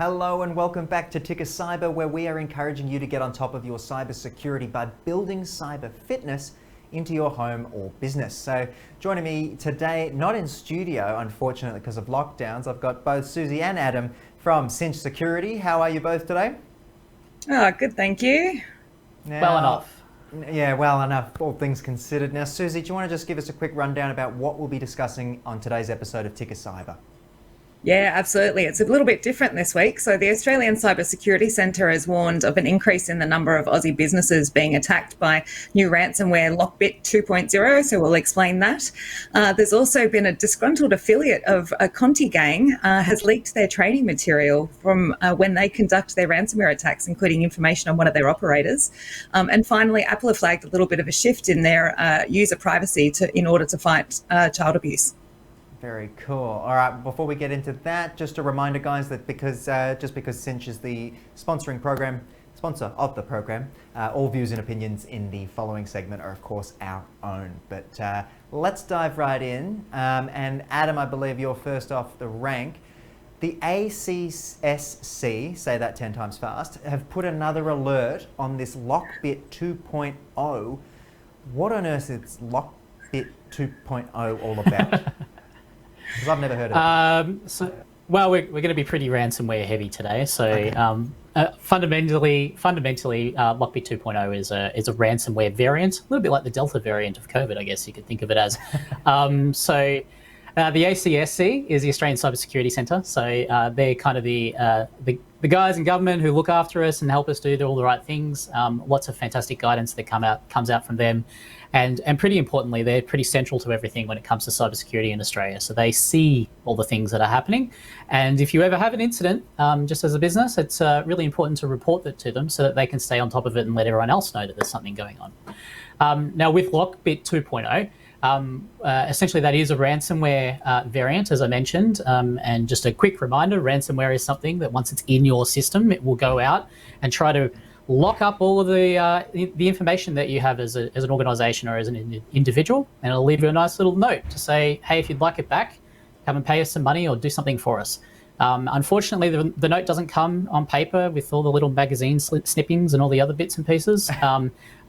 Hello and welcome back to TICKER Cyber, where we are encouraging you to get on top of your cyber security by building cyber fitness into your home or business. So joining me today, not in studio, unfortunately, because of lockdowns, I've got both Susie and Adam from Cinch Security. How are you both today? Oh, good, thank you. Now, Well enough. Yeah, well enough, all things considered. Now, Susie, do you want to just give us a quick rundown about what we'll be discussing on today's episode of TICKER Cyber? Yeah, absolutely. It's a little bit different this week. So the Australian Cyber Security Centre has warned of an increase in the number of Aussie businesses being attacked by new ransomware Lockbit 2.0. So we'll explain that. There's also been a disgruntled affiliate of a Conti gang has leaked their training material from when they conduct their ransomware attacks, including information on one of their operators. And finally, Apple have flagged a little bit of a shift in their user privacy in order to fight child abuse. Very cool. All right, before we get into that, just a reminder, guys, that just because Cinch is the sponsor of the program, all views and opinions in the following segment are, of course, our own. But let's dive right in. And Adam, I believe you're first off the rank. The ACSC, say that 10 times fast, have put another alert on this Lockbit 2.0. What on earth is Lockbit 2.0 all about? Because I've never heard of it. We're going to be pretty ransomware heavy today. So okay. Fundamentally, Lockbit 2.0 is a ransomware variant, a little bit like the Delta variant of COVID, I guess you could think of it as. The ACSC is the Australian Cyber Security Centre. So they're kind of the guys in government who look after us and help us do all the right things. Lots of fantastic guidance that comes out from them. And pretty importantly, they're pretty central to everything when it comes to cybersecurity in Australia. So they see all the things that are happening. And if you ever have an incident, just as a business, it's really important to report that to them so that they can stay on top of it and let everyone else know that there's something going on. Now, with Lockbit 2.0, essentially that is a ransomware variant, as I mentioned. And just a quick reminder, ransomware is something that once it's in your system, it will go out and try to lock up all of the information that you have as an organisation or as an individual, and it'll leave you a nice little note to say, hey, if you'd like it back, come and pay us some money or do something for us. Unfortunately, the note doesn't come on paper with all the little magazine snippings and all the other bits and pieces,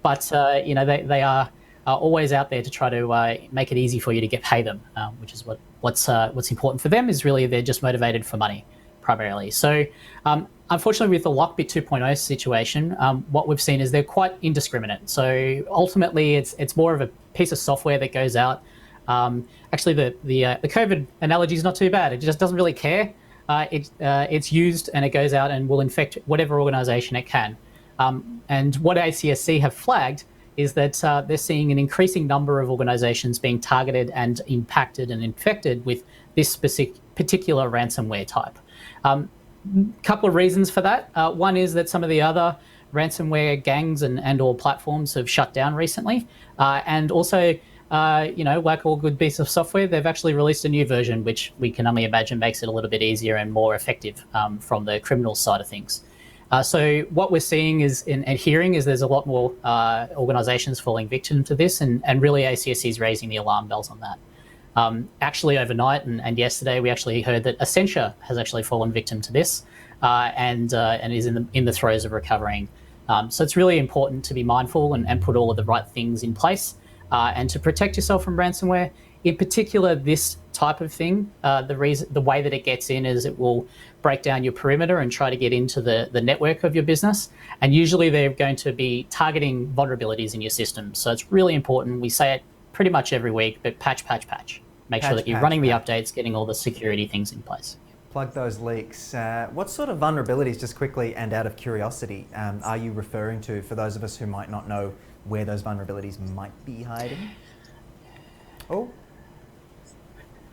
but they are always out there to try to make it easy for you to get pay them, which is what's important for them. Is really they're just motivated for money primarily. So unfortunately, with the Lockbit 2.0 situation, what we've seen is they're quite indiscriminate. So ultimately, it's more of a piece of software that goes out. Actually, the COVID analogy is not too bad. It just doesn't really care. It's used and it goes out and will infect whatever organisation it can. And what ACSC have flagged is that they're seeing an increasing number of organisations being targeted and impacted and infected with this particular ransomware type. Couple of reasons for that. One is that some of the other ransomware gangs and or platforms have shut down recently. And also, like all good pieces of software, they've actually released a new version, which we can only imagine makes it a little bit easier and more effective from the criminal side of things. So what we're seeing and hearing is there's a lot more organisations falling victim to this, and really ACSC is raising the alarm bells on that. Actually, overnight and yesterday, we actually heard that Accenture has actually fallen victim to this and is in the throes of recovering. So it's really important to be mindful and put all of the right things in place and to protect yourself from ransomware. In particular, this type of thing, the way that it gets in is it will break down your perimeter and try to get into the network of your business. And usually they're going to be targeting vulnerabilities in your system. So it's really important. We say it pretty much every week, but patch. Make sure that you're running the updates, getting all the security things in place. Plug those leaks. What sort of vulnerabilities, just quickly and out of curiosity, are you referring to for those of us who might not know where those vulnerabilities might be hiding? Oh,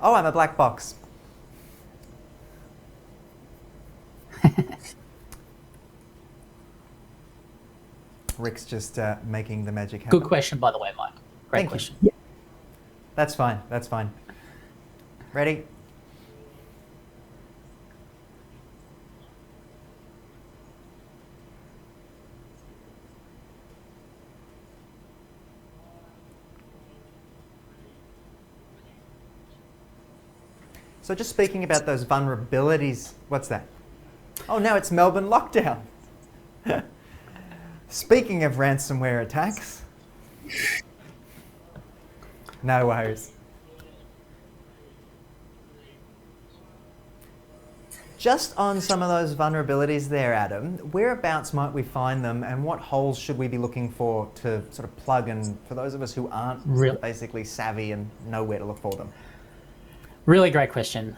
I'm a black box. Rick's just making the magic happen. Good question, by the way, Mike. Great question. Yeah. That's fine. Ready? So just speaking about those vulnerabilities, what's that? Oh, now it's Melbourne lockdown. Speaking of ransomware attacks, no worries. Just on some of those vulnerabilities there, Adam, whereabouts might we find them and what holes should we be looking for to sort of plug, and for those of us who aren't basically savvy and know where to look for them? Really great question.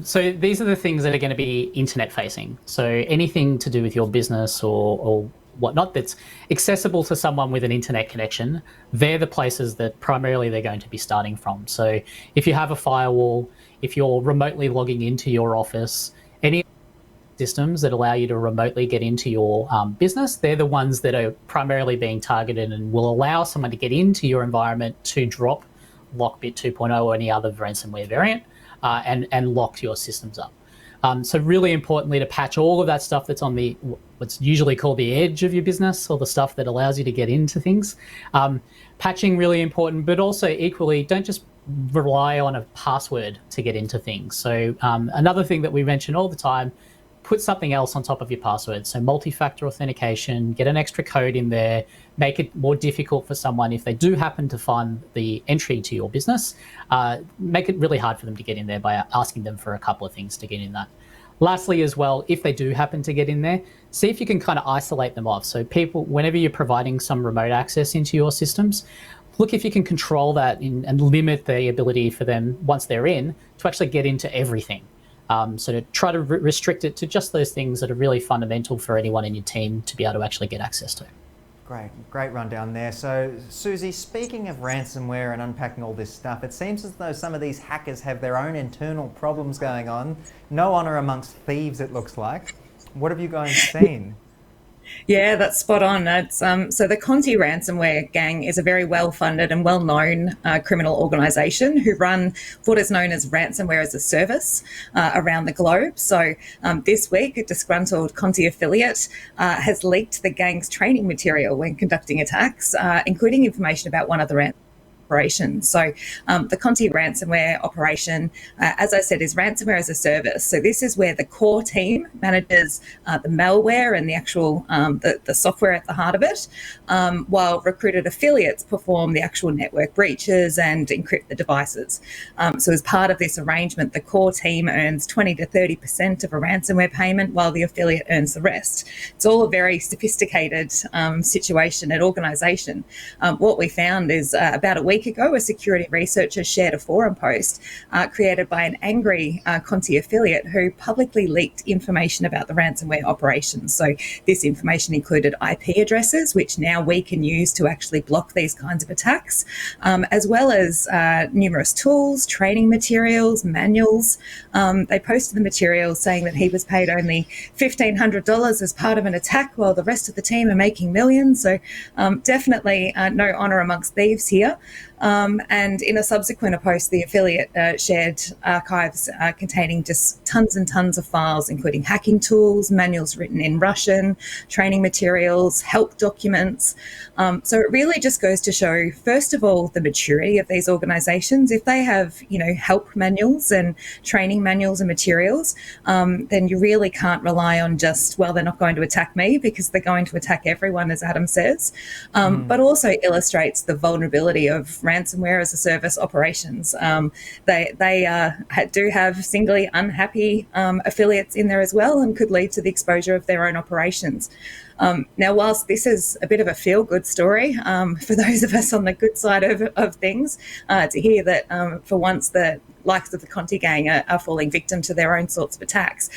So these are the things that are going to be internet facing. So anything to do with your business or whatnot that's accessible to someone with an internet connection, they're the places that primarily they're going to be starting from. So if you have a firewall, if you're remotely logging into your office, any systems that allow you to remotely get into your business, they're the ones that are primarily being targeted and will allow someone to get into your environment to drop Lockbit 2.0 or any other ransomware variant and lock your systems up. So really importantly to patch all of that stuff that's on the what's usually called the edge of your business, or the stuff that allows you to get into things. Patching really important, but also equally don't just rely on a password to get into things. So another thing that we mention all the time, put something else on top of your password. So multi-factor authentication, get an extra code in there, make it more difficult for someone if they do happen to find the entry to your business, make it really hard for them to get in there by asking them for a couple of things to get in that. Lastly as well, if they do happen to get in there, see if you can kind of isolate them off. So people, whenever you're providing some remote access into your systems, look if you can control that and limit the ability for them, once they're in, to actually get into everything. So to try to restrict it to just those things that are really fundamental for anyone in your team to be able to actually get access to. Great rundown there. So, Susie, speaking of ransomware and unpacking all this stuff, it seems as though some of these hackers have their own internal problems going on. No honor amongst thieves, it looks like. What have you guys seen? Yeah, that's spot on. It's, so the Conti ransomware gang is a very well-funded and well-known criminal organisation who run what is known as ransomware as a service around the globe. So this week, a disgruntled Conti affiliate has leaked the gang's training material when conducting attacks, including information about one of the operations. So the Conti ransomware operation, as I said, is ransomware as a service. So this is where the core team manages the malware and the actual the software at the heart of it, while recruited affiliates perform the actual network breaches and encrypt the devices. So as part of this arrangement, the core team earns 20 to 30% of a ransomware payment, while the affiliate earns the rest. It's all a very sophisticated situation and organisation. What we found is about a week ago, a security researcher shared a forum post created by an angry Conti affiliate who publicly leaked information about the ransomware operations. So this information included IP addresses, which now we can use to actually block these kinds of attacks, as well as numerous tools, training materials, manuals. They posted the materials saying that he was paid only $1,500 as part of an attack, while the rest of the team are making millions. So definitely no honour amongst thieves here. And in a subsequent post, the affiliate shared archives containing just tons and tons of files, including hacking tools, manuals written in Russian, training materials, help documents. So it really just goes to show, first of all, the maturity of these organisations. If they have, help manuals and training manuals and materials, then you really can't rely on just, well, they're not going to attack me, because they're going to attack everyone, as Adam says, but also illustrates the vulnerability of ransomware as a service operations. They do have singly unhappy affiliates in there as well, and could lead to the exposure of their own operations. Now, whilst this is a bit of a feel-good story for those of us on the good side of things, to hear that for once the likes of the Conti gang are falling victim to their own sorts of attacks,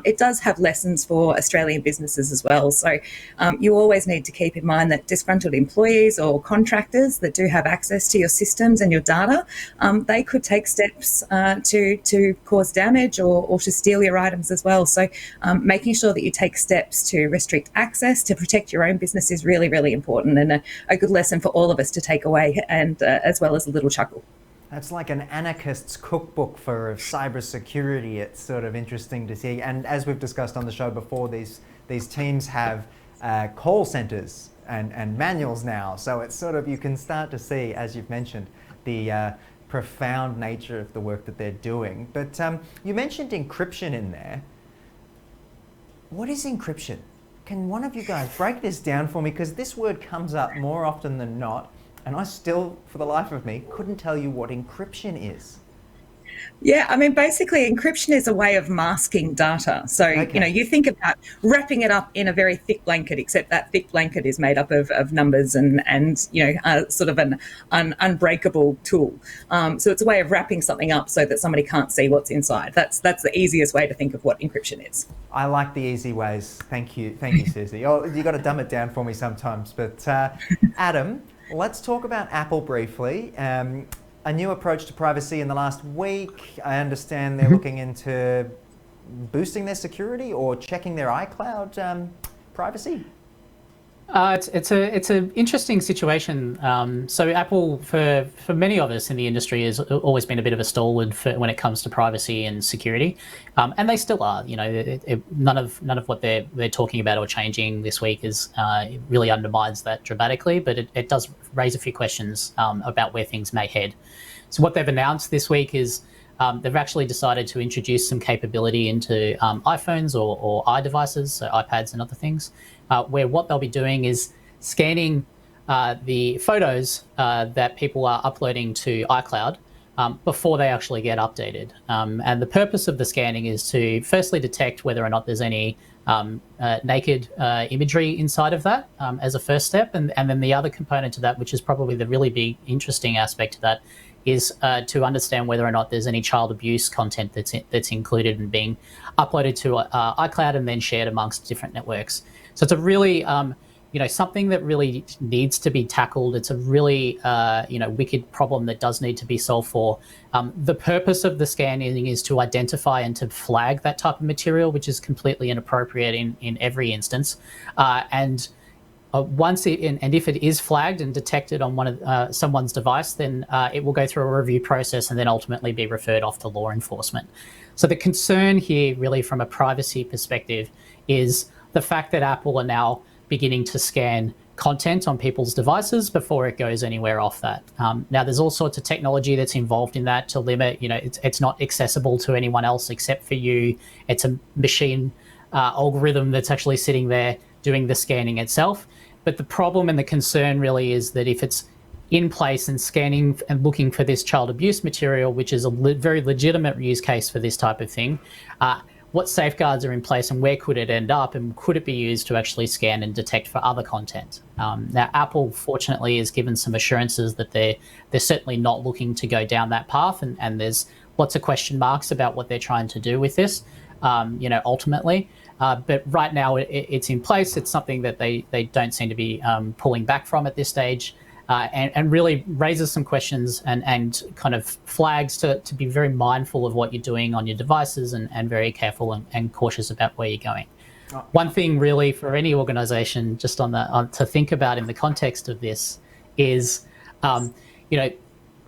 it does have lessons for Australian businesses as well. So you always need to keep in mind that disgruntled employees or contractors that do have access to your systems and your data, they could take steps to cause damage or to steal your items as well. So making sure that you take steps to restrict access to protect your own business is really, really important, and a good lesson for all of us to take away, and as well as a little chuckle. That's like an anarchist's cookbook for cybersecurity. It's sort of interesting to see. And as we've discussed on the show before, these teams have call centers and manuals now. So it's sort of, you can start to see, as you've mentioned, the profound nature of the work that they're doing. But you mentioned encryption in there. What is encryption? Can one of you guys break this down for me? Because this word comes up more often than not, and I still, for the life of me, couldn't tell you what encryption is. Yeah, I mean, basically, encryption is a way of masking data. So, you think about wrapping it up in a very thick blanket, except that thick blanket is made up of numbers and sort of an unbreakable tool. So it's a way of wrapping something up so that somebody can't see what's inside. That's the easiest way to think of what encryption is. I like the easy ways. Thank you, Susie. Oh, you got to dumb it down for me sometimes. But Adam, let's talk about Apple briefly. A new approach to privacy in the last week. I understand they're looking into boosting their security or checking their iCloud privacy. It's an interesting situation. So Apple, for many of us in the industry, has always been a bit of a stalwart when it comes to privacy and security, and they still are. None of what they're talking about or changing this week is really undermines that dramatically, but it does raise a few questions about where things may head. So what they've announced this week is they've actually decided to introduce some capability into iPhones or iDevices, so iPads and other things, where what they'll be doing is scanning the photos that people are uploading to iCloud before they actually get updated. And the purpose of the scanning is to firstly detect whether or not there's any naked imagery inside of that as a first step. And then the other component to that, which is probably the really big interesting aspect to that, is to understand whether or not there's any child abuse content that's included and being uploaded to iCloud and then shared amongst different networks. So it's a really, something that really needs to be tackled. It's a really, wicked problem that does need to be solved for. The purpose of the scanning is to identify and to flag that type of material, which is completely inappropriate in every instance. Once if it is flagged and detected on one of someone's device, then it will go through a review process and then ultimately be referred off to law enforcement. So the concern here, really, from a privacy perspective, is the fact that Apple are now beginning to scan content on people's devices before it goes anywhere off that. Now, there's all sorts of technology that's involved in that to limit. It's not accessible to anyone else except for you. It's a machine algorithm that's actually sitting there doing the scanning itself. But the problem and the concern really is that if it's in place and scanning and looking for this child abuse material, which is a very legitimate use case for this type of thing, what safeguards are in place and where could it end up, and could it be used to actually scan and detect for other content? Now, Apple, fortunately, has given some assurances that they're certainly not looking to go down that path, and there's lots of question marks about what they're trying to do with this, ultimately. But right now it's in place. It's something that they don't seem to be pulling back from at this stage, and really raises some questions and kind of flags to be very mindful of what you're doing on your devices and very careful and cautious about where you're going. One thing really for any organization just to think about in the context of this is,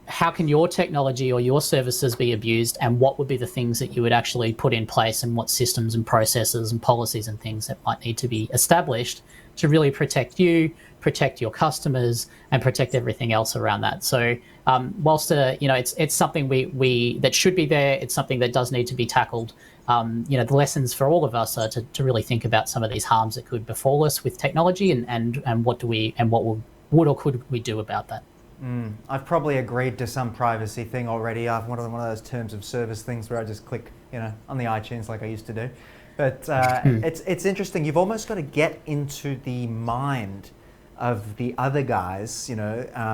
how can your technology or your services be abused, and what would be the things that you would actually put in place, and what systems and processes and policies and things that might need to be established to really protect you, protect your customers, and protect everything else around that. So whilst it's something we that should be there, it's something that does need to be tackled. The lessons for all of us are to really think about some of these harms that could befall us with technology, and what would or could we do about that. I've probably agreed to some privacy thing already. I've one of those terms of service things where I just click, on the iTunes like I used to do. But it's interesting. You've almost got to get into the mind of the other guys,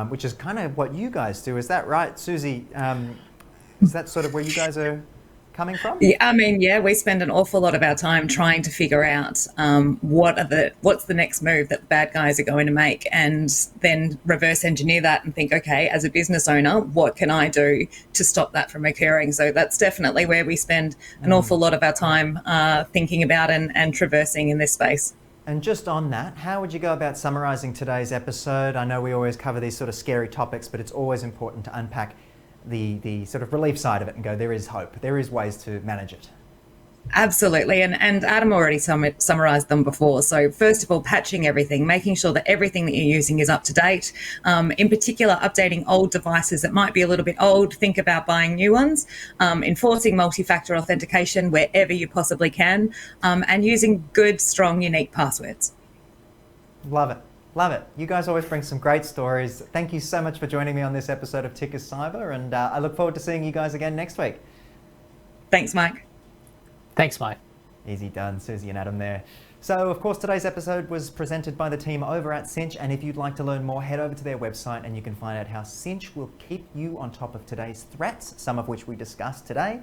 which is kind of what you guys do. Is that right, Susie? Is that sort of where you guys are coming from? Yeah, I mean, we spend an awful lot of our time trying to figure out what's the next move that the bad guys are going to make, and then reverse engineer that and think, okay, as a business owner, what can I do to stop that from occurring? So that's definitely where we spend an awful lot of our time thinking about and traversing in this space. And just on that, how would you go about summarising today's episode? I know we always cover these sort of scary topics, but it's always important to unpack the sort of relief side of it and go, there is hope. There is ways to manage it. Absolutely. And Adam already summarised them before. So, first of all, patching everything, making sure that everything that you're using is up to date. In particular, updating old devices that might be a little bit old. Think about buying new ones. Enforcing multi-factor authentication wherever you possibly can. And using good, strong, unique passwords. Love it. Love it. You guys always bring some great stories. Thank you so much for joining me on this episode of TICKER Cyber, and I look forward to seeing you guys again next week. Thanks, Mike. Thanks, Mike. Easy done, Susie and Adam there. So, of course, today's episode was presented by the team over at Cinch, and if you'd like to learn more, head over to their website and you can find out how Cinch will keep you on top of today's threats, some of which we discussed today,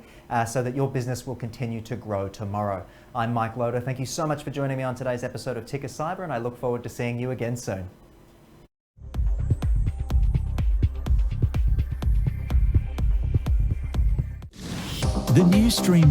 so that your business will continue to grow tomorrow. I'm Mike Loder. Thank you so much for joining me on today's episode of TICKER Cyber, and I look forward to seeing you again soon. The news stream